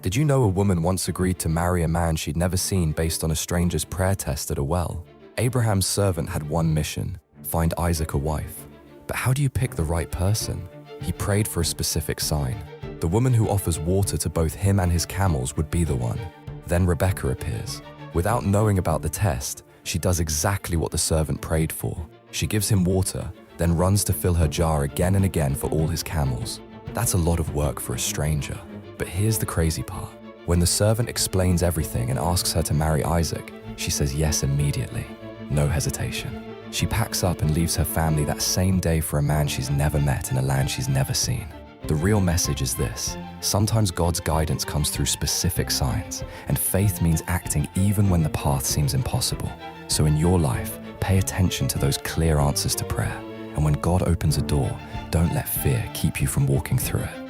Did you know a woman once agreed to marry a man she'd never seen based on a stranger's prayer test at a well? Abraham's servant had one mission: find Isaac a wife. But how do you pick the right person? He prayed for a specific sign. The woman who offers water to both him and his camels would be the one. Then Rebecca appears. Without knowing about the test, she does exactly what the servant prayed for. She gives him water, then runs to fill her jar again and again for all his camels. That's a lot of work for a stranger. But here's the crazy part. When the servant explains everything and asks her to marry Isaac, she says yes immediately. No hesitation. She packs up and leaves her family that same day for a man she's never met in a land she's never seen. The real message is this: sometimes God's guidance comes through specific signs, and faith means acting even when the path seems impossible. So in your life, pay attention to those clear answers to prayer. And when God opens a door, don't let fear keep you from walking through it.